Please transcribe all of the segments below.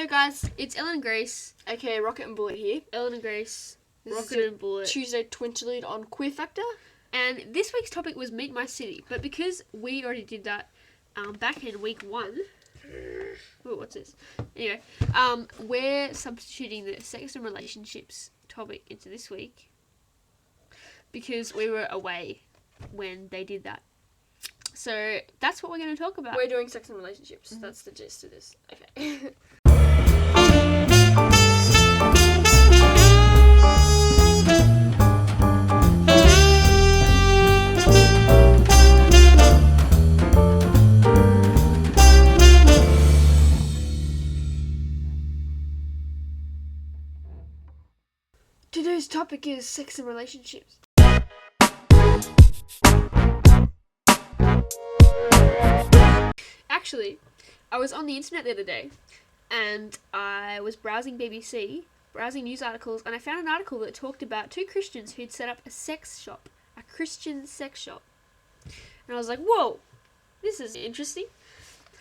Hello guys, it's Ellen and Grace. Okay, Rocket and Bullet here. Ellen and Grace, This Rocket is and Bullet. Tuesday Twinterlude on Queer Factor. And this week's topic was Meet My City, but because we already did that back in week 1... Ooh, what's this? Anyway, we're substituting the sex and relationships topic into this week because we were away when they did that. So that's what we're going to talk about. We're doing sex and relationships. Mm-hmm. That's the gist of this. Okay. Today's topic is sex and relationships. Actually, I was on the internet the other day and I was browsing BBC, browsing news articles, and I found an article that talked about 2 Christians who'd set up a sex shop, a Christian sex shop. And I was like, whoa, this is interesting.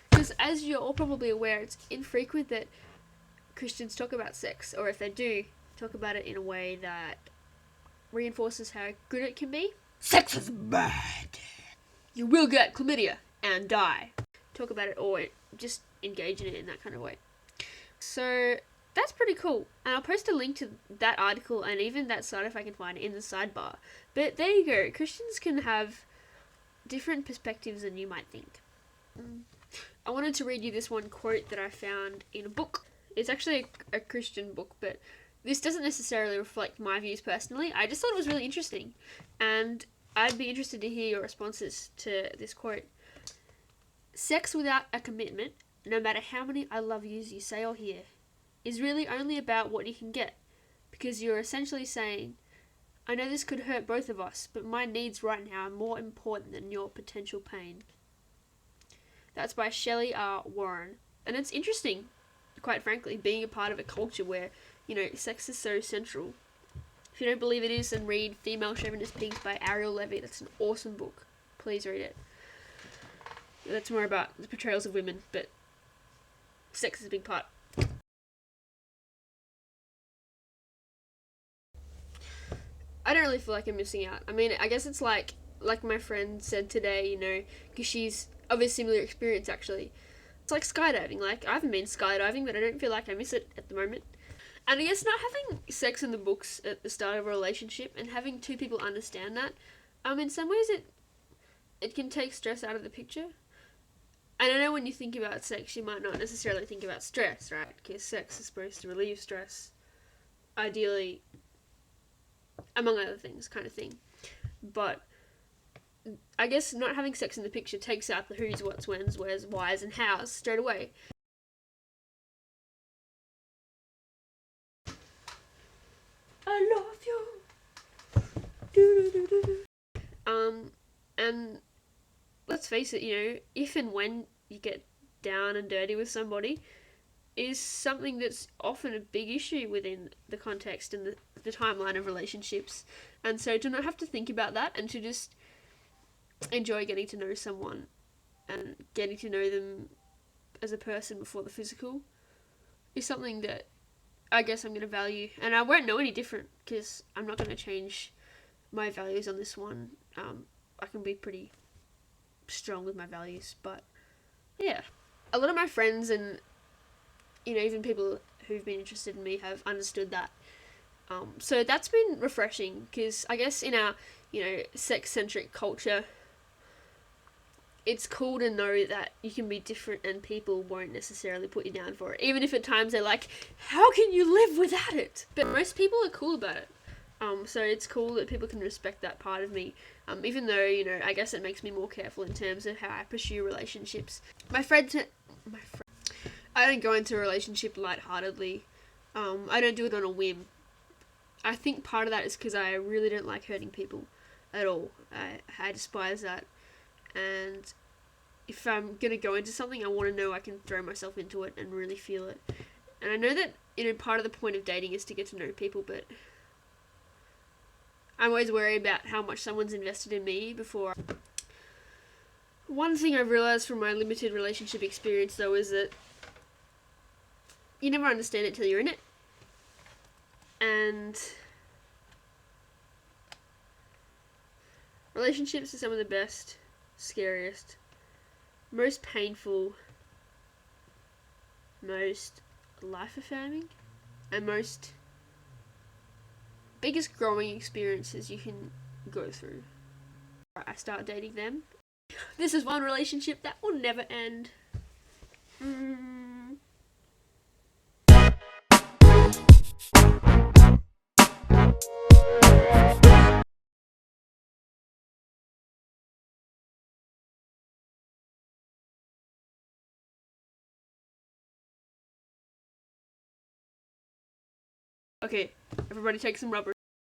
Because as you're all probably aware, it's infrequent that Christians talk about sex, or if they do, talk about it in a way that reinforces how good it can be. Sex is bad. You will get chlamydia and die. Talk about it or just engage in it in that kind of way. So that's pretty cool. And I'll post a link to that article and even that site if I can find it in the sidebar. But there you go. Christians can have different perspectives than you might think. I wanted to read you this one quote that I found in a book. It's actually a Christian book, but this doesn't necessarily reflect my views personally. I just thought it was really interesting. And I'd be interested to hear your responses to this quote. Sex without a commitment, no matter how many I love yous you say or hear, is really only about what you can get. Because you're essentially saying, I know this could hurt both of us, but my needs right now are more important than your potential pain. That's by Shelley R. Warren. And it's interesting, quite frankly, being a part of a culture where, you know, sex is so central. If you don't believe it is, then read Female Chauvinist Pigs by Ariel Levy. That's an awesome book. Please read it. That's more about the portrayals of women, but sex is a big part. I don't really feel like I'm missing out. I mean, I guess it's like my friend said today, you know, because she's of a similar experience actually. It's like skydiving. Like, I haven't been skydiving, but I don't feel like I miss it at the moment. And I guess not having sex in the books at the start of a relationship and having 2 people understand that, in some ways it can take stress out of the picture. And I know when you think about sex, you might not necessarily think about stress, right? Because sex is supposed to relieve stress, ideally, among other things, kind of thing. But I guess not having sex in the picture takes out the who's, what's, when's, where's, why's, and how's straight away. I love you. And let's face it, you know, if and when you get down and dirty with somebody is something that's often a big issue within the context and the timeline of relationships. And so to not have to think about that and to just enjoy getting to know someone and getting to know them as a person before the physical is something that I guess I'm going to value. And I won't know any different because I'm not going to change my values on this one. I can be pretty strong with my values, but yeah. A lot of my friends and, you know, even people who've been interested in me have understood that. So that's been refreshing because I guess in our, you know, sex-centric culture, it's cool to know that you can be different and people won't necessarily put you down for it. Even if at times they're like, how can you live without it? But most people are cool about it. So it's cool that people can respect that part of me. Even though, you know, I guess it makes me more careful in terms of how I pursue relationships. I don't go into a relationship lightheartedly. I don't do it on a whim. I think part of that is because I really don't like hurting people at all. I despise that. And if I'm going to go into something, I want to know I can throw myself into it and really feel it. And I know that, you know, part of the point of dating is to get to know people, but I'm always worried about how much someone's invested in me before. One thing I've realised from my limited relationship experience, though, is that you never understand it till you're in it. And relationships are some of the best, scariest, most painful, most life affirming, and most biggest growing experiences you can go through. I start dating them. This is one relationship that will never end. Okay, everybody take some rubber.